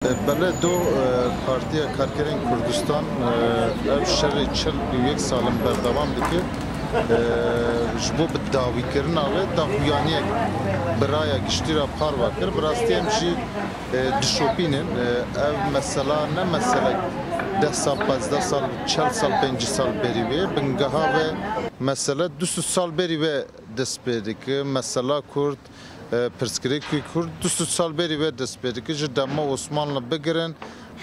بله دو پارتیا کارگران کردستان اف شر چل یک سالم بردوام دکه جبو بداوی کرنا و داویانی برای گشتی را پاروا کر براستی همچی دشوپینن اف مثلا نه مثلا 10 سال 15 سال 40 سال 50 سال بریوه بنگاه و مثلا 200 سال بریوه دست بیده که مثلا کرد پرسکری که کرد 200 سال بریوه دست بیده که جدما عثمانلا بگرن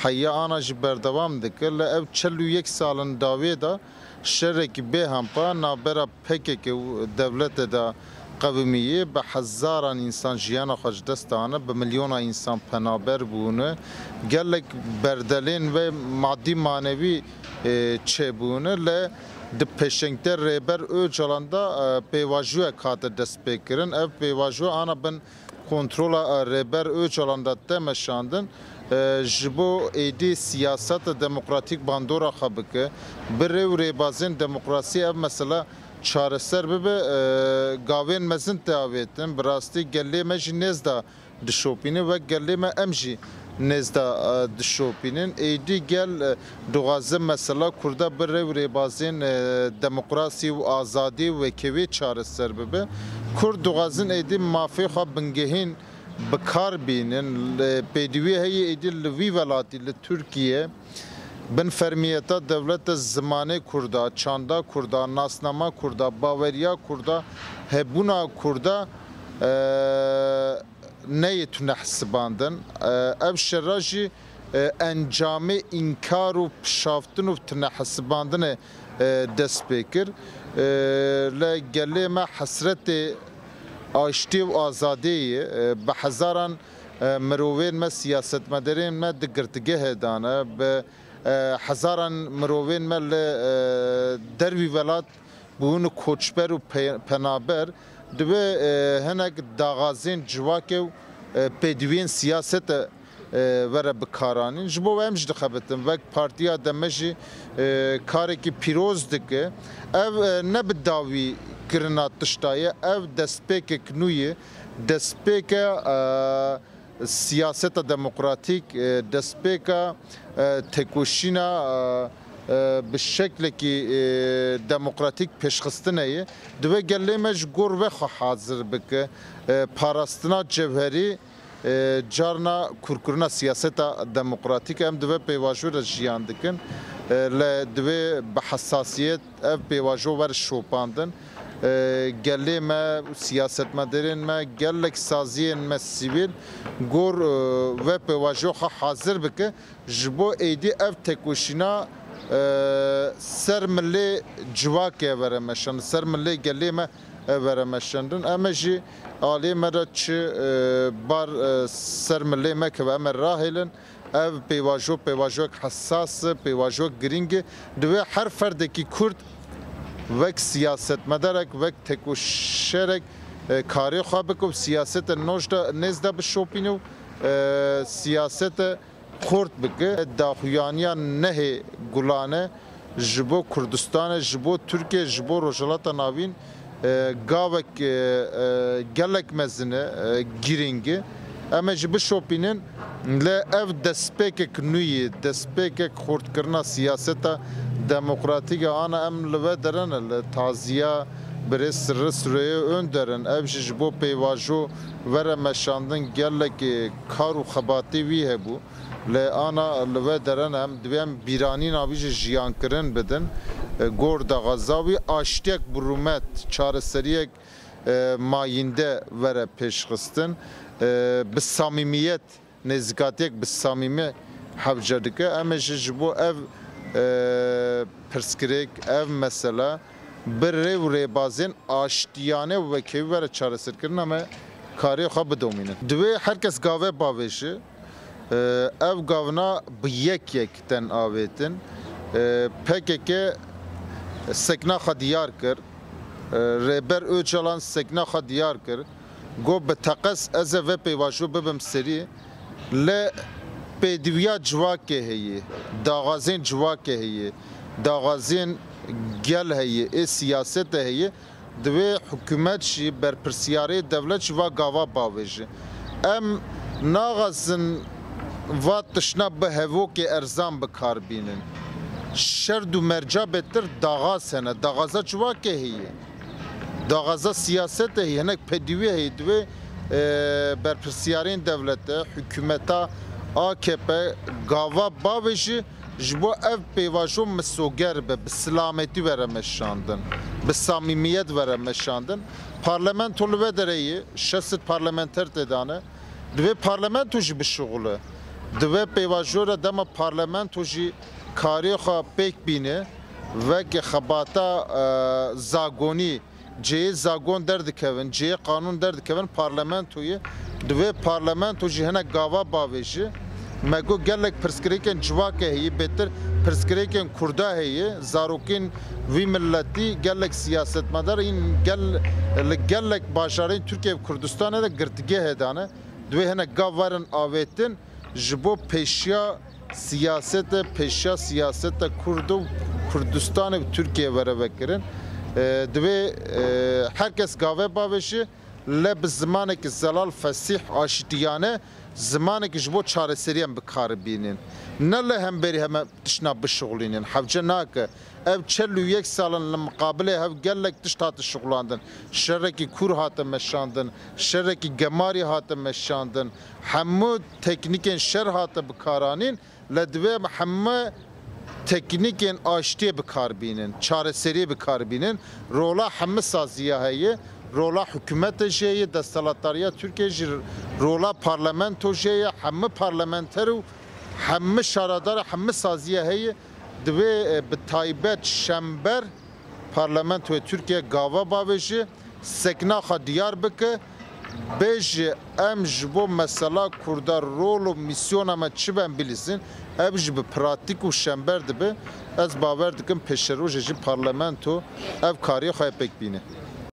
حیا آنا جی بردوام دکه ل 41 سالن داوی دا شرکی به هم پا نابرا پکی که دولت دا قومیه به هزاران انسان جیانا خوش دستانه به میلیون انسان پنابر بونه گلک بردلین و مادی مانوی چه بونه ل د پشنگتر ریبر او جلاندا پیواجو کات دست بکرن اف پیواجو آنا بن کنترل ریبر او جلاندا تمشاندن جبو ایدی سیاست دموکراتیک باندورا خبکه بره و ریبازین دموکراسی اف مثلا çareser bebe gavên mezin te avêtin bi rastî gelê me jî nêzda dişopînin ve gelê me em jî nêzda dişopînin êdî gel dixwazim mesela Kurda bi rêw rêbazên demokrasî û azadî û wekevê çareser bibe Kurd dixwazin êdî mafê xwe bingehîn bi kar bînin pêdivî heye êdî li vî welatî li Tirkiye bin fermiyeta devlet zamanı Kurda, Çanda Kurda, Nasnama Kurda, Bavariya Kurda, Hebuna Kurda neyi tünehsibandın? Ev şerraji encamı inkar u pişaftın u tünehsibandın dest bekir. Le gelime hasreti aşti ve azadiyi be hazaran مروین ما سیاست مدارین ما دگرتگه دانه به هزاران مروین ما دروی ولاد بون کوچبر و پنابر دوی هنگ داغازین جواکه و پیدوین سیاست وره بکارانین جبو و امج دخبتن وک پارتیا دمجی کاری که پیروز دکه او نبداوی کرنات تشتایه او دستپیک کنویه دستپیک سیاست دموکراتیک دستپیکا تکوشینا به شکلی که دموکراتیک پیشخستنه دوی گله مج گور و حاضر بکه پاراستنا جوهری جارنا کورکورنا سیاست دموکراتیک هم دوی پیواجو را جیان دکن ل دوی به حساسیت اف پیواجو ور شوپاندن گله ما سیاست مدارین ما گلک سازیین ما سیویل گور و پیواجو حاضر بکه جبو ایدی اف تکوشینا سر ملی جواکه ورمشن سر ملی گله ما ورمشندن اما جی آلی مرا چه بار سر ملی ما که امر راهلن اف پیواجو حساس پیواجو گرینگ دوی هر فرد کی کرد وک سیاست مدارک وک تکوشرک کاری خواب کو سیاست نوشته نزد به شوپینو سیاست خورد بگه داخویانیا نه گلانه جبو کردستان جبو ترکیه جبو روجلات ناوین گاوک گلک مزنه گیرینگی اما جبو شوپینن ل اف دسپیک کنوی دسپیک خورد کرنا سیاست demokratik ana em li ve derin li taziya birê sirê ön derin ev ji bo peyvajo vere meşandin gelekî kar û xebatî wî hebû li ana li ve derin em divê bîranîn avî ji jiyankirin bidin gor da Gaza wî aştiyek birûmet çareseriyek mayînde vere pêşxistin bi samîmiyet nêzîkatiyek bi samîmî hewce dike em ji bo ev پرسکریک ev mesela bir rev rebazin aştiyane ve kevere çareser kirin ama kariye xwe bidomînin. Divê herkes gave bavêjî ev gavna bi yek ten avêtin PKK sekna xwe diyar kir rêber Öcalan sekna xwe diyar kir got bi teqes ez ê vê pêvajo bibim serî lê pêdiviya civakê heye daxazên civakê heye daxazên gel heye ê siyasetê heye divê hikûmet jî berpirsiyarê devlet ji va gava bavêje em naxazin va tişna bi hevokê erzan bikarbînin. Şerd û merca betir dağa sene. Dağaza çivakê heye. Dağaza siyaset heye. Hinek pedivê heye. Divê berpirsiyarên devlete, hükümeta, AKP, gava bavê jî ji bo ev pêvajo misoger be, bi silametî were meşandin, bi samîmiyet were meşandin. Parlamento li ve dereyê, 60 parlamenter têdane, divê parlamento jî bişuğule. Divê pêvajora dema parlamento jî karê xwe pêk bîne, vekê xebata zagonî, cihê zagon derdikevin, cihê qanûn derdikevin parlamentoyê, divê parlamento jî hinek gava bavê jî me got gelek pirsgirêkên civakê heye, bêtir pirsgirêkên Kurda heye, zarokên vî milletî gelek siyasetmedar yên li gelek bajarên Tirkiye û Kurdistanê de girtîgeh hedane. Divê hinek gav werin avêtin ji bo pêşiya siyasete, pêşiya siyaseta Kurd û Kurdistanê û Tirkiye were vekirin. Divê herkes gavê bavê jî le bi zimanekî zelal fesîh aşîtiyane zimanekî ji bo çareseriyan bikaribînin. Ne le hemberî heme tişna bişuğlînin. Hevce nake. Ev 41 salin li muqabilê hev gelek tişt hate şuğlandin. Şerrekî kur hate meşandin. Şerrekî gemarî hate meşandin. Hemû teknîkên şer hate bikaranîn. Le divê hemme teknîkên aştiye bikarbînin. Çareseriyê bikarbînin. Rola hemme saziya heye. Rola hükümete jeye, destelatariya Türkiye jî rola parlamento jeye, hemme parlamenter û hemme şaradar, hemme saziye heye. Divê bi taybet şember parlamentoya Türkiye gava bavê jî sekna xwe diyar bike. Bêjî em ji bo mesela Kurda rol û misyona me çi ben bilîsin, ev jî bi pratik û şember dibe. Ez bawer dikim pêşerojê jî parlamento ev kariyê xwe pêk bîne.